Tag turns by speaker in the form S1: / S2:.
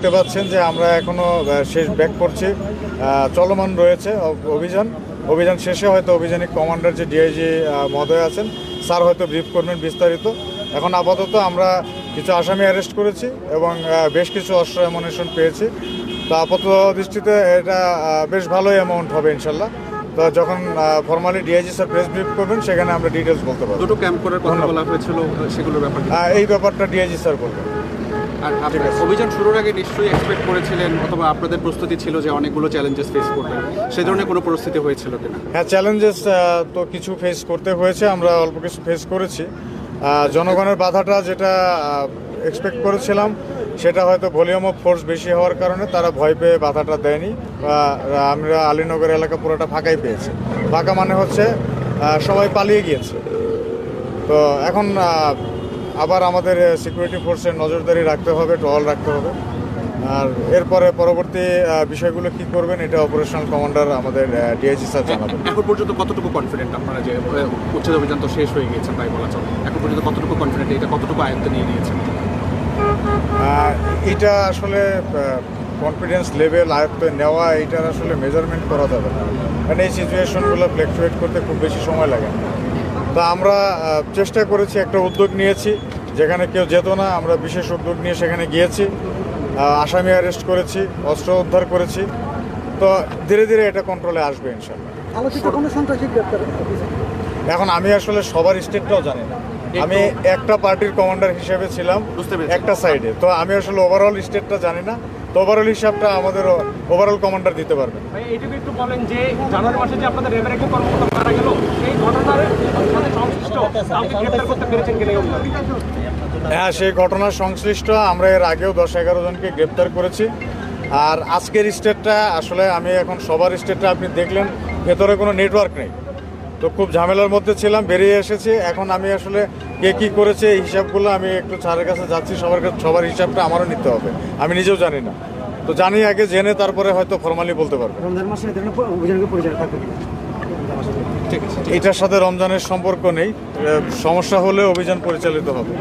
S1: দেখতে পাচ্ছেন যে আমরা এখনও শেষ ব্যাক করছি, চলমান রয়েছে অভিযান শেষে হয়তো অভিযানিক কমান্ডার যে ডিআইজি মহোদয় আছেন স্যার হয়তো ব্রিফ করবেন বিস্তারিত। এখন আপাতত আমরা কিছু আসামি অ্যারেস্ট করেছি এবং বেশ কিছু অস্ত্র অ্যামুনিশন পেয়েছি। তো আপাতত দৃষ্টিতে এটা বেশ ভালোই অ্যামাউন্ট হবে ইনশাল্লাহ। তো যখন formally DIG sir press brief করবেন সেখানে আমরা ডিটেলস বলতে পারবো।
S2: দুটো ক্যাম্প করার কথা বলা হয়েছিল, সেগুলোর ব্যাপারে
S1: এই ব্যাপারটা ডিআইজি স্যার বলবেন।
S2: আর অভিযান শুরুর আগে নিশ্চয়ই এক্সপেক্ট করেছিলেন অথবা আপনাদের প্রস্তুতি ছিল যে অনেকগুলো চ্যালেঞ্জেস ফেস করবেন, সেই ধরনের কোনো পরিস্থিতি হয়েছিল কিনা?
S1: হ্যাঁ, চ্যালেঞ্জেস তো কিছু ফেস করতে হয়েছে, আমরা অল্প কিছু ফেস করেছি। জনগণের বাধাটা যেটা এক্সপেক্ট করেছিলাম সেটা হয়তো ভলিউম অফ ফোর্স বেশি হওয়ার কারণে তারা ভয় পেয়ে বাধাটা দেয়নি। আমরা আলীনগর এলাকা পুরোটা ফাঁকাই পেয়েছি। ফাঁকা মানে হচ্ছে সবাই পালিয়ে গিয়েছে। তো এখন আবার আমাদের সিকিউরিটি ফোর্সের নজরদারি রাখতে হবে, টহল রাখতে হবে। আর এরপরে পরবর্তী বিষয়গুলো কি করবেন এটা অপারেশনাল কমান্ডার আমাদের ডিআইজি স্যার জানাবেন।
S2: এখন পর্যন্ত কতটুকু কনফিডেন্ট আপনারা যে উচ্ছেদ অভিযান তো শেষ হয়ে গিয়েছে প্রায় বলা চলে, এখন পর্যন্ত কতটুকু কনফিডেন্ট, এটা কতটুকু আয়ত্তে নিয়ে নিয়েছেন?
S1: এটা আসলে কনফিডেন্স লেভেল আয়ত্তে নেওয়া এইটার আসলে মেজারমেন্ট করা যাবে না, কারণ এই সিচুয়েশনগুলো ফ্ল্যাকচুয়েট করতে খুব বেশি সময় লাগে না। তো আমরা চেষ্টা করেছি, একটা উদ্যোগ নিয়েছি, যেখানে কেউ যেত না আমরা বিশেষ উদ্যোগ নিয়ে সেখানে গিয়েছি, আসামি অ্যারেস্ট করেছি, অস্ত্র উদ্ধার করেছি। তো ধীরে ধীরে এটা কন্ট্রোলে আসবে ইনশাল্লাহ। এখন আমি আসলে সবার স্টেটটাও জানি না, আমি একটা পার্টির কমান্ডার হিসেবে ছিলাম একটা সাইডে, তো আমি আসলে ওভারঅল স্টেটটা জানি না। তো ওভারঅল হিসাবটা আমাদের ওভারঅল কমান্ডার দিতে পারবেন।
S3: এইটুকু একটু বলেন যে জানুয়ারি মাসে যে আপনাদের র্যাবের একটা কর্মকর্তা মারা গেল, সেই ঘটনার সাথে সংশ্লিষ্ট কাউকে গ্রেফতার করতে পেরেছেন কিনা?
S1: হ্যাঁ, সেই ঘটনার সংশ্লিষ্ট আমরা এর আগেও 10-11 জনকে গ্রেপ্তার করেছি। আর আজকের স্টেটটা আসলে আমি এখন সবার স্টেটটা আপনি দেখলেন, ভেতরে কোনো নেটওয়ার্ক নেই, তো খুব ঝামেলার মধ্যে ছিলাম, বেরিয়ে এসেছি। এখন আমি আসলে কে কী করেছে এই হিসাবগুলো আমি একটু স্যারের কাছে যাচ্ছি, সবার হিসাবটা আমারও নিতে হবে, আমি নিজেও জানি না। তো জানি আগে, জেনে তারপরে হয়তো ফর্মালি বলতে পারবো। এটার সাথে রমজানের সম্পর্ক নেই, সমস্যা হলে অভিযান পরিচালিত হবে।